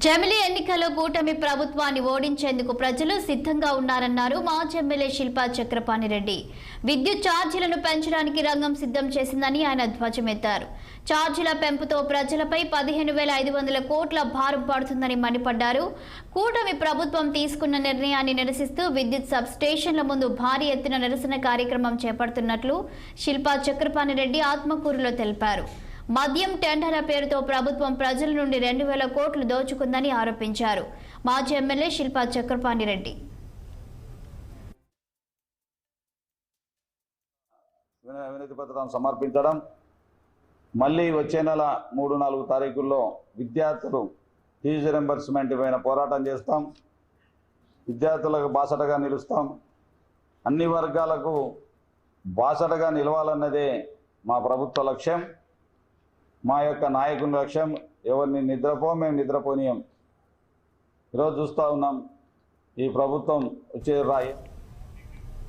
జమిలి ఎన్నికల్లో కూటమి ప్రభుత్వాన్ని ఓడించేందుకు ప్రజలు సిద్ధంగా ఉన్నారన్నారు మాజీ ఎమ్మెల్యే శిల్పా చక్రపాణి రెడ్డి. విద్యుత్ ఛార్జీలను పెంచడానికి రంగం సిద్ధం చేసిందని ఆయన ధ్వజమెత్తారు. ఛార్జీల పెంపుతో ప్రజలపై 15,500 కోట్ల భారం పడుతుందని మండిపడ్డారు. కూటమి ప్రభుత్వం తీసుకున్న నిర్ణయాన్ని నిరసిస్తూ విద్యుత్ సబ్ స్టేషన్ల ముందు భారీ ఎత్తున నిరసన కార్యక్రమం చేపడుతున్నట్లు శిల్పా చక్రపాణి రెడ్డి ఆత్మకూరులో తెలిపారు. మద్యం టెండర్ల పేరుతో ప్రభుత్వం ప్రజల నుండి 2,000 కోట్లు దోచుకుందని ఆరోపించారు. మాజీ ఎమ్మెల్యే శిల్పా చక్రపాణి రెడ్డి వినతి పత్రం సమర్పించడం, మళ్ళీ వచ్చే నెల 3-4 తారీఖుల్లో విద్యార్థులు ఫీజు రింబర్స్మెంట్ పైన పోరాటం చేస్తాం. విద్యార్థులకు బాసటగా నిలుస్తాం. అన్ని వర్గాలకు బాసటగా నిలవాలన్నదే మా ప్రభుత్వ లక్ష్యం, మా యొక్క నాయకుని లక్ష్యం. ఎవరిని మేము నిద్రపోనీయం. ఈరోజు చూస్తూ ఉన్నాం, ఈ ప్రభుత్వం వచ్చే